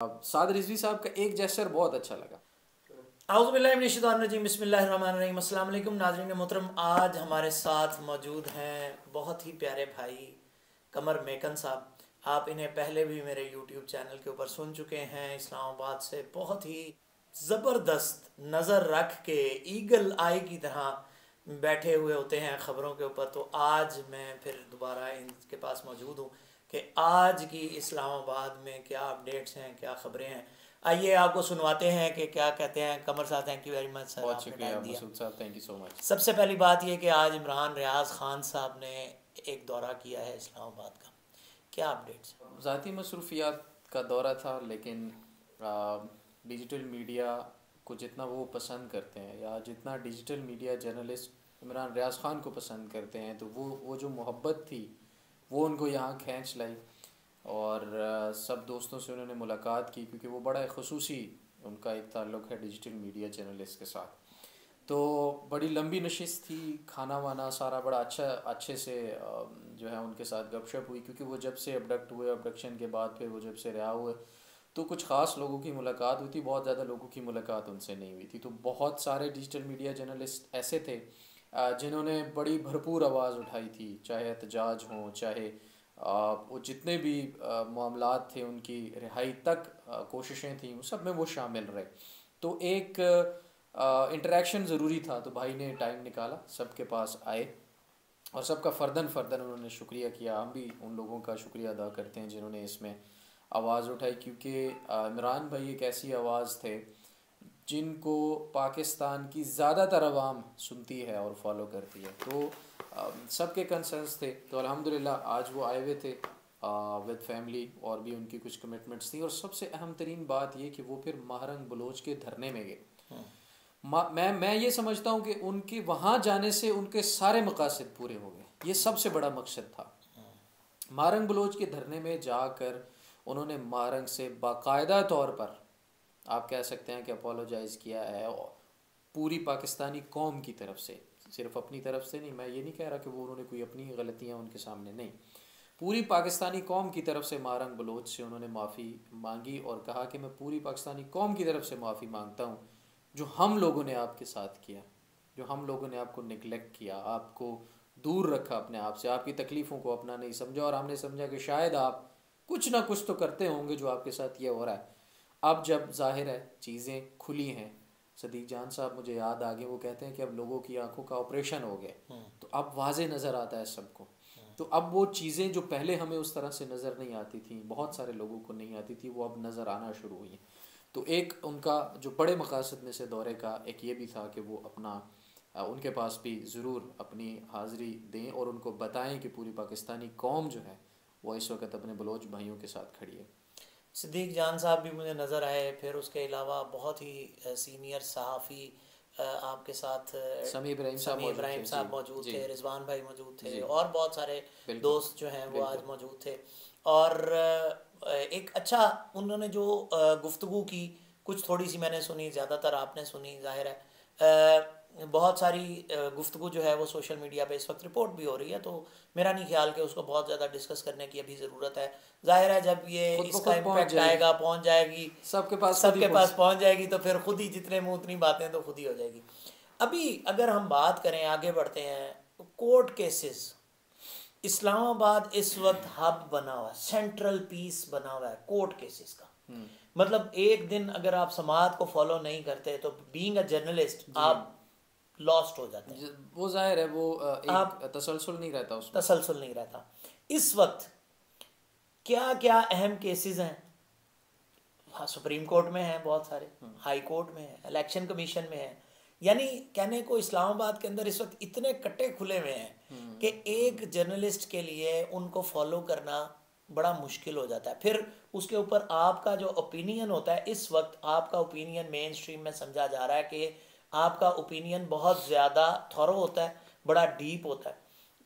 साद रिजवी साहब का एक जेस्चर बहुत अच्छा लगा। आउज़ुबिल्लाहिमिनश्शैतानिर्रजीम बिस्मिल्लाहिर्रहमानिर्रहीम अस्सलाम वालेकुम नाज़रीन मोहतरम। आज हमारे साथ मौजूद हैं बहुत ही प्यारे भाई कमर मेकन साहब। आप इन्हें पहले भी मेरे यूट्यूब चैनल के ऊपर सुन चुके हैं। इस्लामाबाद से बहुत ही ज़बरदस्त नज़र रख के ईगल आई की तरह बैठे हुए होते हैं ख़बरों के ऊपर। तो आज मैं फिर दोबारा इनके पास मौजूद हूँ कि आज की इस्लामाबाद में क्या अपडेट्स हैं, क्या ख़बरें हैं। आइए आपको सुनवाते हैं कि क्या कहते हैं। कमर साहब, thank you very much sir, बहुत आपने शुक्रिया टाइम दिया। मसूद साहब, थैंक यू सो मच। सबसे पहली बात यह कि आज इमरान रियाज खान साहब ने एक दौरा किया है इस्लामाबाद का, क्या अपडेट्स? ज़ाती मसरूफियात का दौरा था, लेकिन डिजिटल मीडिया को जितना वो पसंद करते हैं या जितना digital media journalist Imran Riaz Khan को पसंद करते हैं, तो वो जो मोहब्बत थी वो उनको यहाँ खींच लाई। और सब दोस्तों से उन्होंने मुलाकात की, क्योंकि वो बड़ा ख़ुसूसी उनका एक ताल्लुक़ है डिजिटल मीडिया जर्नलिस्ट के साथ। तो बड़ी लंबी नशिस्त थी, खाना वाना सारा बड़ा अच्छे से जो है उनके साथ गपशप हुई, क्योंकि वो जब से अबडक्ट हुए, अबडक्शन के बाद फिर वो जब से रिहा हुए, तो कुछ ख़ास लोगों की मुलाकात हुई थी, बहुत ज़्यादा लोगों की मुलाकात उनसे नहीं हुई थी। तो बहुत सारे डिजिटल मीडिया जर्नलिस्ट ऐसे थे जिन्होंने बड़ी भरपूर आवाज़ उठाई थी, चाहे एहतजाज हों, चाहे वो जितने भी मामलात थे उनकी रिहाई तक कोशिशें थी, उन सब में वो शामिल रहे। तो एक इंटरेक्शन ज़रूरी था, तो भाई ने टाइम निकाला, सबके पास आए और सबका फ़र्दन फ़र्दन उन्होंने शुक्रिया किया। हम भी उन लोगों का शुक्रिया अदा करते हैं जिन्होंने इसमें आवाज़ उठाई, क्योंकि इमरान भाई एक ऐसी आवाज़ थे जिनको पाकिस्तान की ज़्यादातर आवाम सुनती है और फॉलो करती है। तो सबके कंसर्न्स थे, तो अल्हम्दुलिल्लाह आज वो आए हुए थे विद फैमिली, और भी उनकी कुछ कमिटमेंट्स थी। और सबसे अहम तरीन बात ये कि वो फिर महारंग बलोच के धरने में गए। मैं ये समझता हूँ कि उनके वहाँ जाने से उनके सारे मकासद पूरे हो गए, ये सबसे बड़ा मकसद था। मारंग बलोच के धरने में जाकर उन्होंने मारंग से बाकायदा तौर पर, आप कह सकते हैं कि अपोलोजाइज़ किया है, और पूरी पाकिस्तानी कौम की तरफ से, सिर्फ अपनी तरफ से नहीं। मैं ये नहीं कह रहा कि वो उन्होंने कोई अपनी गलतियाँ उनके सामने, नहीं, पूरी पाकिस्तानी कौम की तरफ से मारंग बलोच से उन्होंने माफ़ी मांगी और कहा कि मैं पूरी पाकिस्तानी कौम की तरफ से माफ़ी मांगता हूँ जो हम लोगों ने आपके साथ किया, जो हम लोगों ने आपको निगलेक्ट किया, आपको दूर रखा अपने आप से, आपकी तकलीफ़ों को अपना नहीं समझा, और हमने समझा कि शायद आप कुछ ना कुछ तो करते होंगे जो आपके साथ ये हो रहा है। अब जब जाहिर है चीज़ें खुली हैं, सदीक जान साहब मुझे याद आ गए, वो कहते हैं कि अब लोगों की आंखों का ऑपरेशन हो गया, तो अब वाजे नज़र आता है सबको। तो अब वो चीज़ें जो पहले हमें उस तरह से नज़र नहीं आती थी, बहुत सारे लोगों को नहीं आती थी, वो अब नज़र आना शुरू हुई हैं। तो एक उनका जो बड़े मकासद में से दौरे का एक ये भी था कि वो अपना उनके पास भी ज़रूर अपनी हाज़िरी दें और उनको बताएं कि पूरी पाकिस्तानी कौम जो है वो इस वक्त अपने बलोच भाइयों के साथ खड़ी है। सिद्दीक जान साहब भी मुझे नज़र आए। फिर उसके अलावा बहुत ही सीनियर सहाफ़ी आपके साथ समी इब्राहिम साहब समी मौजूद इब्राहिम थे। जी साहब मौजूद जी थे, रिजवान भाई मौजूद थे, जी, और बहुत सारे बिल्कुल दोस्त जो हैं वो आज बिल्कुल। मौजूद थे। और एक अच्छा उन्होंने जो गुफ्तगू की, कुछ थोड़ी सी मैंने सुनी, ज़्यादातर आपने सुनी, ज़ाहिर है बहुत सारी गुफ्तगू जो है वो सोशल मीडिया पे इस वक्त रिपोर्ट भी हो रही है, तो मेरा नहीं ख्याल कि उसको बहुत ज़्यादा डिस्कस करने की अभी ज़रूरत है। ज़ाहिर है जब ये खुद ब इसका खुद पहुंच इम्पैक्ट जाएगी, आएगा, पहुंच जाएगी, सबके सबके पास पास पहुंच जाएगी, तो फिर खुद ही जितने मुंह उतनी बातें तो खुद ही हो जाएगी। अभी अगर हम बात करें, आगे बढ़ते हैं, तो कोर्ट केसेस, इस्लामाबाद इस वक्त हब बना हुआ है, सेंट्रल पीस बना हुआ है कोर्ट केसेस का। मतलब एक दिन अगर आप समाज को फॉलो नहीं करते तो बीइंग अ जर्नलिस्ट जी। आप लॉस्ट हो जाते हैं, वो जाहिर है वो एक आप तसलसल नहीं रहता उसमें। तसलसल नहीं रहता। इस वक्त क्या क्या अहम केसेस हैं? हाँ, सुप्रीम कोर्ट में है, बहुत सारे हाई कोर्ट में है, इलेक्शन कमीशन में है। यानी कहने को इस्लामाबाद के अंदर इस वक्त इतने कट्टे खुले हुए हैं कि एक जर्नलिस्ट के लिए उनको फॉलो करना बड़ा मुश्किल हो जाता है। फिर उसके ऊपर आपका जो ओपिनियन होता है, इस वक्त आपका ओपिनियन मेन स्ट्रीम में समझा जा रहा है कि आपका ओपिनियन बहुत ज़्यादा थॉरो होता है, बड़ा डीप होता है।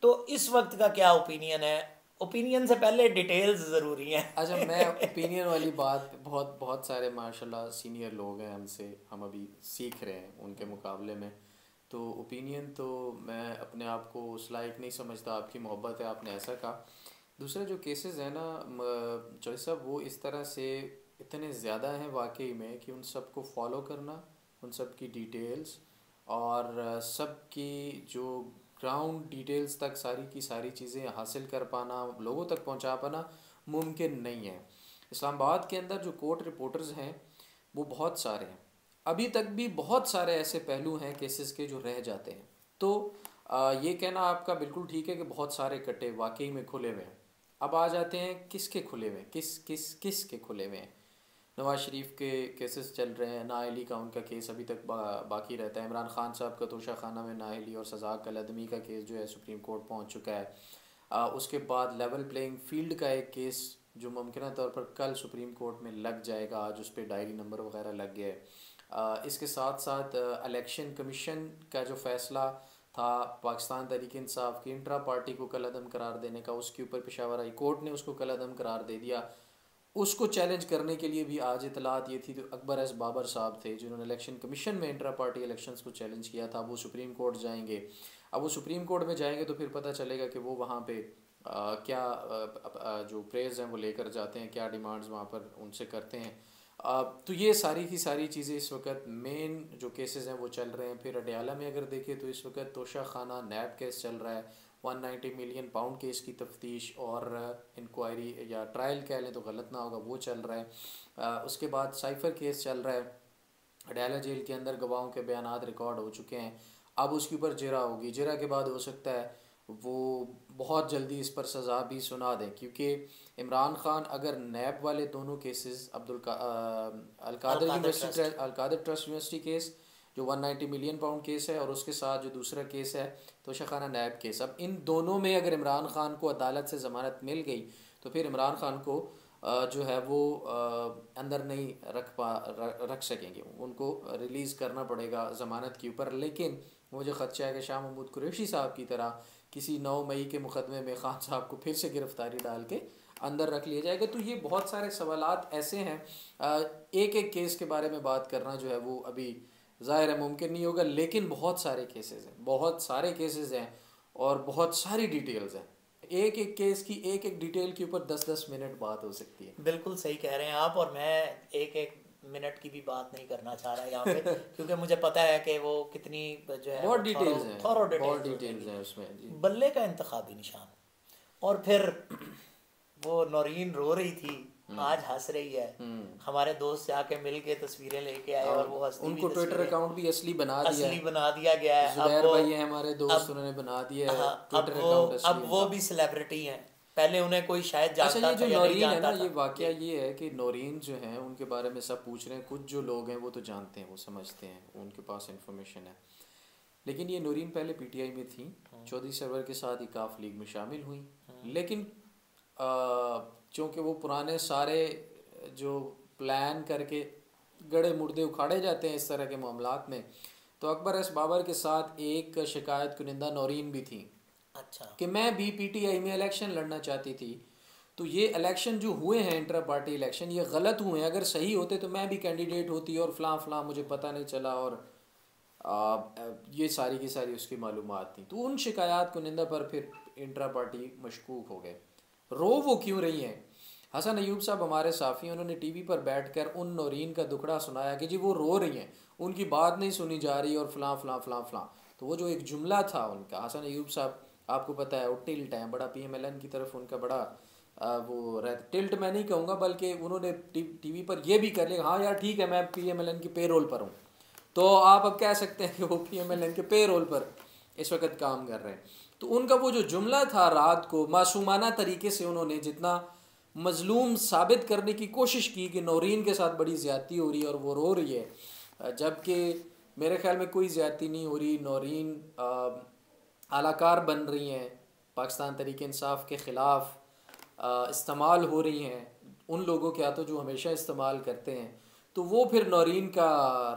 तो इस वक्त का क्या ओपिनियन है? ओपिनियन से पहले डिटेल्स ज़रूरी अच्छा, मैं हैं। ओपिनियन वाली बात, बहुत बहुत सारे माशाल्लाह सीनियर लोग हैं हमसे, हम अभी सीख रहे हैं उनके मुकाबले में। तो ओपिनियन तो मैं अपने आप को उस लायक नहीं समझता, आपकी मोहब्बत है, आपने ऐसा कहा। दूसरे जो केसेस हैं ना, चौधरी साहब, वो इस तरह से इतने ज़्यादा हैं वाकई में कि उन सबको फॉलो करना, उन सब की डिटेल्स और सब की जो ग्राउंड डिटेल्स तक सारी की सारी चीज़ें हासिल कर पाना, लोगों तक पहुंचा पाना मुमकिन नहीं है। इस्लामाबाद के अंदर जो कोर्ट रिपोर्टर्स हैं वो बहुत सारे हैं, अभी तक भी बहुत सारे ऐसे पहलू हैं केसेस के जो रह जाते हैं। तो ये कहना आपका बिल्कुल ठीक है कि बहुत सारे कट्टे वाकई में खुले हुए हैं। अब आ जाते हैं किसके खुले हुए हैं, किस के खुले हुए हैं। नवाज शरीफ के केसेस चल रहे हैं, नाअहली का उनका केस अभी तक बाकी रहता है। इमरान खान साहब का तोशा खाना में नाअहली और सज़ा कलअदमी का केस जो है सुप्रीम कोर्ट पहुंच चुका है। उसके बाद लेवल प्लेइंग फील्ड का एक केस जो मुमकिन तौर पर कल सुप्रीम कोर्ट में लग जाएगा, आज उस पर डायरी नंबर वगैरह लग गए। इसके साथ साथ इलेक्शन कमीशन का जो फ़ैसला था पाकिस्तान तहरीक इंसाफ की इंट्रा पार्टी को कलअदम करार देने का, उसके ऊपर पेशावर हाई कोर्ट ने उसको कलअदम करार दे दिया। उसको चैलेंज करने के लिए भी आज इतलात ये थी, तो अकबर एस बाबर साहब थे जिन्होंने इलेक्शन कमीशन में इंट्रा पार्टी इलेक्शंस को चैलेंज किया था, वो सुप्रीम कोर्ट जाएंगे। अब वो सुप्रीम कोर्ट में जाएंगे तो फिर पता चलेगा कि वो वहाँ पे क्या जो प्रेयर्स हैं वो लेकर जाते हैं, क्या डिमांड्स वहाँ पर उनसे करते हैं। तो ये सारी की सारी चीज़ें इस वक्त मेन जो केसेस हैं वो चल रहे हैं। फिर अडयाला में अगर देखें तो इस वक्त तोशा खाना नैब केस चल रहा है, 190 मिलियन पाउंड केस की तफ्तीश और इंक्वायरी या ट्रायल कह लें तो गलत ना होगा, वो चल रहा है। उसके बाद साइफर केस चल रहा है, अडयाला जेल के अंदर गवाहों के बयानात रिकॉर्ड हो चुके हैं। अब उसके ऊपर जिरा होगी, जिरा के बाद हो सकता है वो बहुत जल्दी इस पर सज़ा भी सुना दें, क्योंकि इमरान खान अगर नैब वाले दोनों cases Al-Qadir university Al-Qadir trust university case जो 190 मिलियन पाउंड केस है और उसके साथ जो दूसरा केस है तोशा खाना नैब केस, अब इन दोनों में अगर इमरान खान को अदालत से ज़मानत मिल गई तो फिर इमरान खान को जो है वो अंदर नहीं रख सकेंगे, उनको रिलीज़ करना पड़ेगा ज़मानत के ऊपर। लेकिन मुझे ख़दशा है कि शाह महमूद कुरैशी साहब की तरह किसी 9 मई के मुकदमे में खान साहब को फिर से गिरफ्तारी डाल के अंदर रख लिया जाएगा। तो ये बहुत सारे सवालात ऐसे हैं, एक एक केस के बारे में बात करना जो है वो अभी ज़ाहिर है मुमकिन नहीं होगा, लेकिन बहुत सारे केसेस हैं, बहुत सारे केसेस हैं और बहुत सारी डिटेल्स हैं। एक एक केस की एक एक डिटेल के ऊपर 10-10 मिनट बात हो सकती है। बिल्कुल सही कह रहे हैं आप, और मैं एक एक मिनट की भी बात नहीं करना चाह रहा यहाँ पे क्योंकि मुझे पता है कि वो कितनी जो है बहुत डिटेल्स हैं, थॉरो बहुत डिटेल्स डिटेल्स हैं उसमें जी। बल्ले का इंतखाबी निशान। और फिर वो नौरीन रो रही थी, आज हंस रही है। हमारे दोस्त जाके मिल के तस्वीरें लेके आए और वो हंसती उनको ट्विटर अकाउंट भी असली बना दिया गया है। जुबैर भाई है हमारे दोस्त, उन्होंने बना दिया है ट्विटर अकाउंट असली। अब वो भी सेलिब्रिटी हैं, पहले उन्हें कोई शायद अच्छा, जानता ये था जो या नहीं नौरीन है जानता ना, था। ये वाकया ये है कि नौरीन जो है उनके बारे में सब पूछ रहे हैं, कुछ जो लोग हैं वो तो जानते हैं, वो समझते हैं, उनके पास इंफॉर्मेशन है। लेकिन ये नौरीन पहले पीटीआई में थी, चौधरी सरवर के साथ इकाफ लीग में शामिल हुई, लेकिन चूँकि वो पुराने सारे जो प्लान करके गड़े मुर्दे उखाड़े जाते हैं इस तरह के मामलात में, तो अकबर एस बाबर के साथ एक शिकायत कुनिंदा नौरीन भी थी। अच्छा, कि मैं भी पीटीआई में इलेक्शन लड़ना चाहती थी, तो ये इलेक्शन जो हुए हैं इंटर पार्टी इलेक्शन ये गलत हुए हैं, अगर सही होते तो मैं भी कैंडिडेट होती और फ़लाँ मुझे पता नहीं चला, और ये सारी की सारी उसकी मालूमात थी। तो उन शिकायत कुनिंदा पर फिर इंट्रा पार्टी मशकूक हो गए। रो वो क्यों रही हैं? हसन अयूब साहब हमारे साफ़ी, उन्होंने टीवी पर बैठकर उन नौरीन का दुखड़ा सुनाया कि जी वो रो रही हैं, उनकी बात नहीं सुनी जा रही और फ़लाँ। तो वो जो एक जुमला था उनका, हसन अयूब साहब आपको पता है वो टिल्ट है, बड़ा पीएमएलएन की तरफ उनका बड़ा वो रहता, टिल्ट मैं नहीं कहूँगा बल्कि उन्होंने टीवी पर यह भी कर लिया, हाँ यार ठीक है मैं पीएमएलएन की पेरोल पर हूँ, तो आप अब कह सकते हैं कि वो पीएमएलएन के पेरोल पर इस वक्त काम कर रहे हैं। तो उनका वो जो जुमला था रात को मासूमाना तरीके से उन्होंने जितना मजलूम साबित करने की कोशिश की कि नौरीन के साथ बड़ी ज़्यादती हो रही है और वो रो रही है, जबकि मेरे ख्याल में कोई ज़्यादती नहीं हो रही। नौरीन आलाकार बन रही हैं, पाकिस्तान तहरीक इंसाफ के ख़िलाफ़ इस्तेमाल हो रही हैं उन लोगों के हाथों जो हमेशा इस्तेमाल करते हैं। तो वो फिर नौरीन का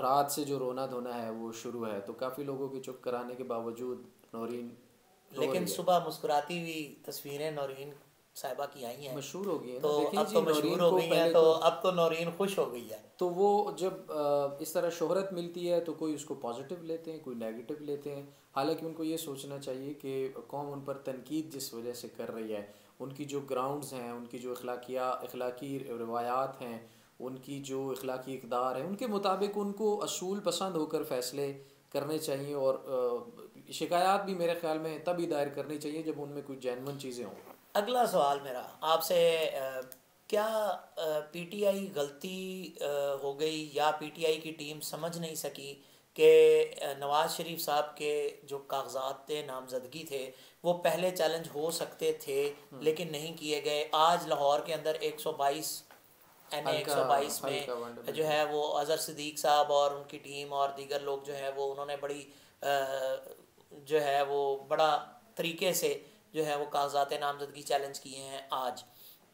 रात से जो रोना धोना है वो शुरू है। तो काफ़ी लोगों की चुप कराने के बावजूद नौरीन लेकिन सुबह मुस्कुराती हुई तस्वीरें नौरीन साहिबा की आई हैं, मशहूर हो गई है तो ना, अब तो मशहूर हो गई हैं, तो अब तो नौरीन खुश हो गई है। तो वो जब इस तरह शोहरत मिलती है तो कोई उसको पॉजिटिव लेते हैं, कोई नेगेटिव लेते हैं। हालांकि उनको ये सोचना चाहिए कि कौम उन पर तनकीद जिस वजह से कर रही है, उनकी जो ग्राउंड्स हैं, उनकी जो अखलाकी रवायात हैं, उनकी जो इखलाकी इक़दार है उनके मुताबिक उनको असूल पसंद होकर फ़ैसले करने चाहिए, और शिकायत भी मेरे ख्याल में तभी दायर करनी चाहिए जब उनमें कोई जेन्युइन चीज़ें हों। अगला सवाल मेरा आपसे, क्या पीटीआई गलती हो गई या पीटीआई की टीम समझ नहीं सकी कि नवाज़ शरीफ साहब के जो कागजात थे, नामजदगी थे, वो पहले चैलेंज हो सकते थे लेकिन नहीं किए गए। आज लाहौर के अंदर 122 NA 122 में जो है वो अज़हर सिद्दीक साहब और उनकी टीम और दीगर लोग जो है वो उन्होंने बड़ी जो है वो बड़ा तरीके से जो है वो कागजात नामजदगी चैलेंज किए हैं आज।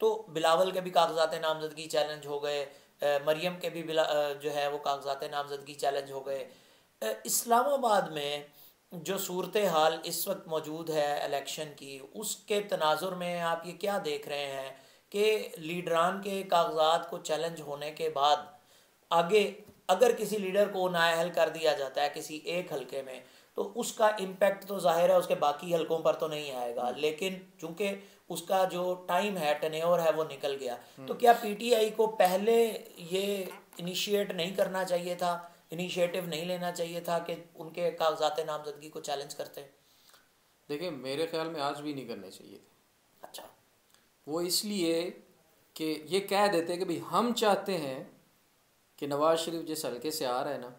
तो बिलावल के भी कागजात नामजदगी चैलेंज हो गए, मरियम के भी जो है वो कागजात नामजदगी चैलेंज हो गए। इस्लामाबाद में जो सूरत हाल इस वक्त मौजूद है इलेक्शन की, उसके तनाजुर में आप ये क्या देख रहे हैं कि लीडरान के कागजात को चैलेंज होने के बाद आगे अगर किसी लीडर को नाअहल कर दिया जाता है किसी एक हलके में, तो उसका इम्पैक्ट तो जाहिर है उसके बाकी हलकों पर तो नहीं आएगा, लेकिन चूंकि उसका जो टाइम है, टेन्योर है, वो निकल गया। तो क्या पीटीआई को पहले ये इनिशिएट नहीं करना चाहिए था, इनिशिएटिव नहीं लेना चाहिए था कि उनके कागजात नामजदगी को चैलेंज करते? देखिए, मेरे ख्याल में आज भी नहीं करने चाहिए थे। अच्छा। वो इसलिए कि ये कह देते कि भाई हम चाहते हैं कि नवाज़ शरीफ जिस हल्के से आ रहा है ना,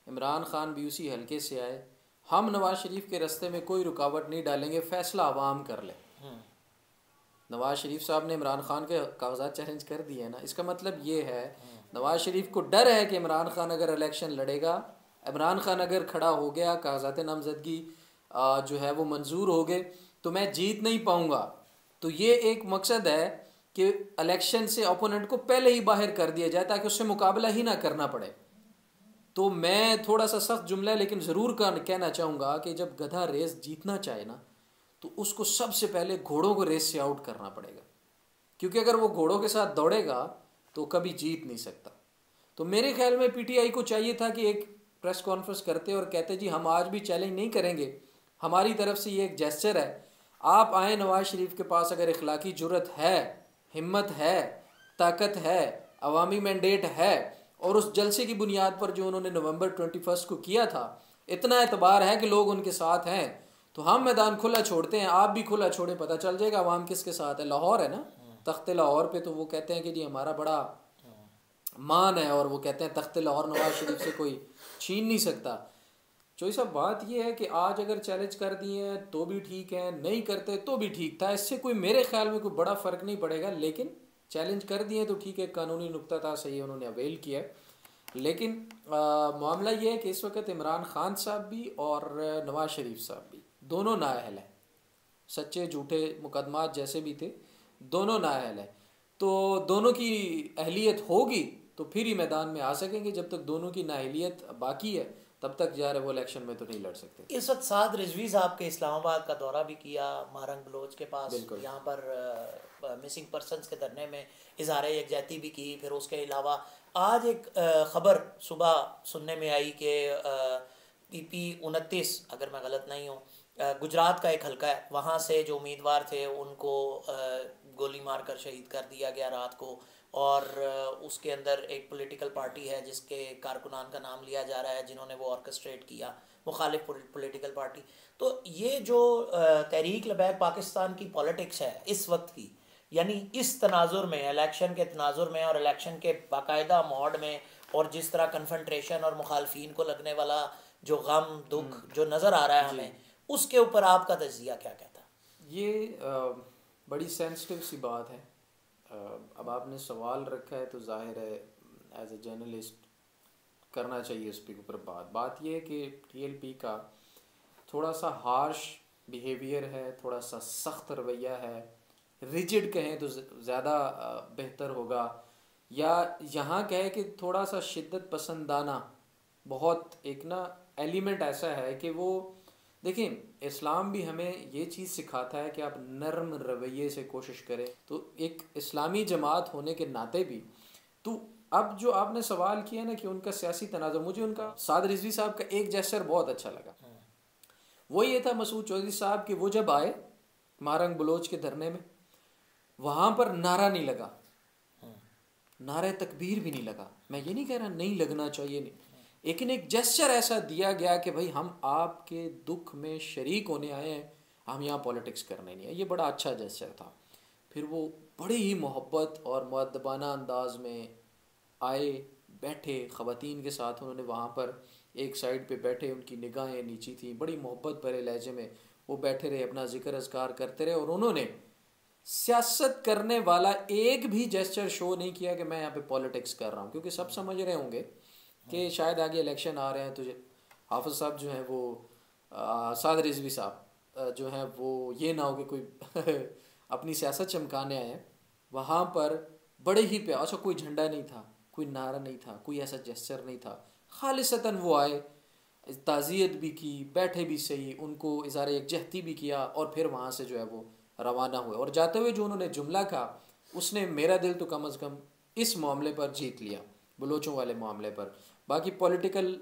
इमरान खान भी उसी हल्के से आए, हम नवाज़ शरीफ के रास्ते में कोई रुकावट नहीं डालेंगे, फ़ैसला आवाम कर ले। नवाज़ शरीफ साहब ने इमरान खान के कागजात चैलेंज कर दिए हैं ना, इसका मतलब ये है नवाज़ शरीफ को डर है कि इमरान खान अगर इलेक्शन लड़ेगा, इमरान खान अगर खड़ा हो गया, कागजात नामजदगी जो है वो मंजूर हो गए, तो मैं जीत नहीं पाऊँगा। तो ये एक मकसद है कि इलेक्शन से ओपोनेंट को पहले ही बाहर कर दिया जाए ताकि उससे मुकाबला ही ना करना पड़े। तो मैं थोड़ा सा सख्त जुमला है लेकिन ज़रूर कहना चाहूँगा कि जब गधा रेस जीतना चाहे ना, तो उसको सबसे पहले घोड़ों को रेस से आउट करना पड़ेगा, क्योंकि अगर वो घोड़ों के साथ दौड़ेगा तो कभी जीत नहीं सकता। तो मेरे ख्याल में पीटीआई को चाहिए था कि एक प्रेस कॉन्फ्रेंस करते और कहते जी हम आज भी चैलेंज नहीं करेंगे, हमारी तरफ से ये एक जेस्चर है, आप आए नवाज़ शरीफ के पास अगर इखलाकी जुर्रत है, हिम्मत है, ताकत है, अवामी मैंडेट है, और उस जलसे की बुनियाद पर जो उन्होंने नवंबर 21 को किया था, इतना एतबार है कि लोग उनके साथ हैं, तो हम मैदान खुला छोड़ते हैं, आप भी खुला छोड़े, पता चल जाएगा अवाम किसके साथ है। लाहौर है ना, तख्ते लाहौर पे तो वो कहते हैं कि जी हमारा बड़ा मान है, और वो कहते हैं तख्ते लाहौर नवाज शरीफ से कोई छीन नहीं सकता। जो सब बात ये है कि आज अगर चैलेंज कर दिए हैं तो भी ठीक है, नहीं करते तो भी ठीक था, इससे कोई मेरे ख्याल में कोई बड़ा फ़र्क नहीं पड़ेगा। लेकिन चैलेंज कर दिए तो ठीक है, कानूनी नुक्ता था, सही उन्होंने अवेल किया। लेकिन मामला ये है कि इस वक्त इमरान खान साहब भी और नवाज शरीफ साहब भी दोनों नाअहल हैं, सच्चे झूठे मुकदमात जैसे भी थे, दोनों नाअहल हैं। तो दोनों की अहलियत होगी तो फिर ही मैदान में आ सकेंगे, जब तक दोनों की नाअहलियत बाकी है तब तक जा रहे वो इलेक्शन में तो नहीं लड़ सकते। इस वक्त साद रिजवी साहब के इस्लामाबाद का दौरा भी किया, मारंग बलोच के पास, यहाँ पर मिसिंग पर्सनस के धरने में इजहार यकजहती भी की। फिर उसके अलावा आज एक ख़बर सुबह सुनने में आई कि PP 29, अगर मैं गलत नहीं हूँ, गुजरात का एक हल्का है, वहाँ से जो उम्मीदवार थे उनको गोली मारकर शहीद कर दिया गया रात को। और उसके अंदर एक पॉलिटिकल पार्टी है जिसके कारकुनान का नाम लिया जा रहा है, जिन्होंने वो ऑर्केस्ट्रेट किया, मुखालिफ पॉलिटिकल पार्टी। तो ये जो तहरीक लबैक पाकिस्तान की पॉलिटिक्स है इस वक्त की, यानी इस तनाजुर में, इलेक्शन के तनाजुर में और इलेक्शन के बाकायदा मोड में, और जिस तरह कन्फ्रंट्रेशन और मुखालफिन को लगने वाला जो गम दुख जो नज़र आ रहा है हमें, उसके ऊपर आपका तजिया क्या कहता है? ये बड़ी सेंसिटिव सी बात है। अब आपने सवाल रखा है तो जाहिर है एज ए जर्नलिस्ट करना चाहिए उस पर ऊपर बात यह है कि TLP का थोड़ा सा हार्श बिहेवियर है, थोड़ा सा सख्त रवैया है, रिजिड कहें तो ज़्यादा बेहतर होगा, या यहाँ कहे कि थोड़ा सा शिद्दत पसंदाना बहुत एक ना एलिमेंट ऐसा है कि वो देखिए, इस्लाम भी हमें ये चीज़ सिखाता है कि आप नरम रवैये से कोशिश करें। तो एक इस्लामी जमात होने के नाते भी, तो अब जो आपने सवाल किया ना कि उनका सियासी तनाज़ुर, मुझे उनका साद रिजवी साहब का एक जेस्चर बहुत अच्छा लगा। वो ये था मसूद चौधरी साहब कि वो जब आए मारंग बलोच के धरने में, वहाँ पर नारा नहीं लगा, नारे तकबीर भी नहीं लगा। मैं ये नहीं कह रहा नहीं लगना चाहिए, नहीं, लेकिन एक जेस्चर ऐसा दिया गया कि भाई हम आपके दुख में शरीक होने आए हैं, हम यहाँ पॉलिटिक्स करने नहीं है। ये बड़ा अच्छा जेस्चर था। फिर वो बड़ी ही मोहब्बत और मुअद्दबाना अंदाज में आए, बैठे ख़वातीन के साथ। उन्होंने वहाँ पर एक साइड पे बैठे, उनकी निगाहें नीची थी, बड़ी मोहब्बत भरे लहजे में वो बैठे रहे, अपना जिक्र अज़कार करते रहे। और उन्होंने सियासत करने वाला एक भी जेस्चर शो नहीं किया कि मैं यहाँ पे पॉलिटिक्स कर रहा हूँ, क्योंकि सब समझ रहे होंगे कि शायद आगे इलेक्शन आ रहे हैं, तो हाफिज़ साहब जो हैं वो साद रिजवी साहब जो हैं वो ये ना हो कि कोई अपनी सियासत चमकाने आए हैं। वहाँ पर बड़े ही प्यार, अच्छा कोई झंडा नहीं था, कोई नारा नहीं था, कोई ऐसा जेस्चर नहीं था, खालिसतन वो आए, ताज़ियत भी की, बैठे भी सही, उनको इज़हार यकजहती भी किया, और फिर वहाँ से जो है वो रवाना हुए। और जाते हुए जो उन्होंने जुमला कहा, उसने मेरा दिल तो कम अज़ कम इस मामले पर जीत लिया, बलोचों वाले मामले पर। बाकी पॉलिटिकल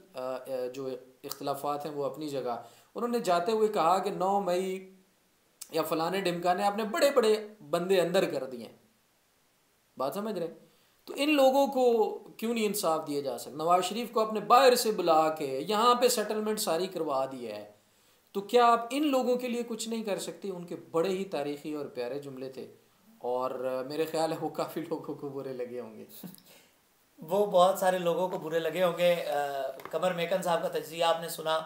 जो इख्तलाफात हैं वो अपनी जगह। उन्होंने जाते हुए कहा कि 9 मई या फलाने ढिमकाने आपने बड़े बड़े बंदे अंदर कर दिए हैं। बात समझ रहे हैं? तो इन लोगों को क्यों नहीं इंसाफ दिया जा सकता? नवाज शरीफ को आपने बाहर से बुला के यहाँ पे सेटलमेंट सारी करवा दी है, तो क्या आप इन लोगों के लिए कुछ नहीं कर सकते? उनके बड़े ही तारीखी और प्यारे जुमले थे, और मेरे ख्याल है वो काफ़ी लोगों को बुरे लगे होंगे। वो बहुत सारे लोगों को बुरे लगे होंगे। कमर मेकन साहब का तज्जिया आपने सुना।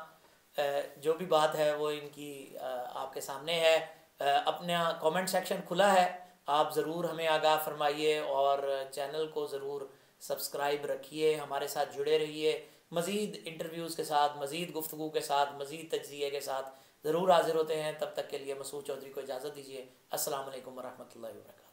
जो भी बात है वो इनकी आपके सामने है। अपना कमेंट सेक्शन खुला है, आप ज़रूर हमें आगाह फरमाइए, और चैनल को ज़रूर सब्सक्राइब रखिए, हमारे साथ जुड़े रहिए। मज़ीद इंटरव्यूज़ के साथ, मज़ीद गुफ्तगू के साथ, मज़ीद तज्जिए के साथ ज़रूर हाजिर होते हैं। तब तक के लिए मसूद चौधरी को इजाज़त दीजिए। अस्सलाम वालेकुम वरहमतुल्लाहि वबरकातुहू।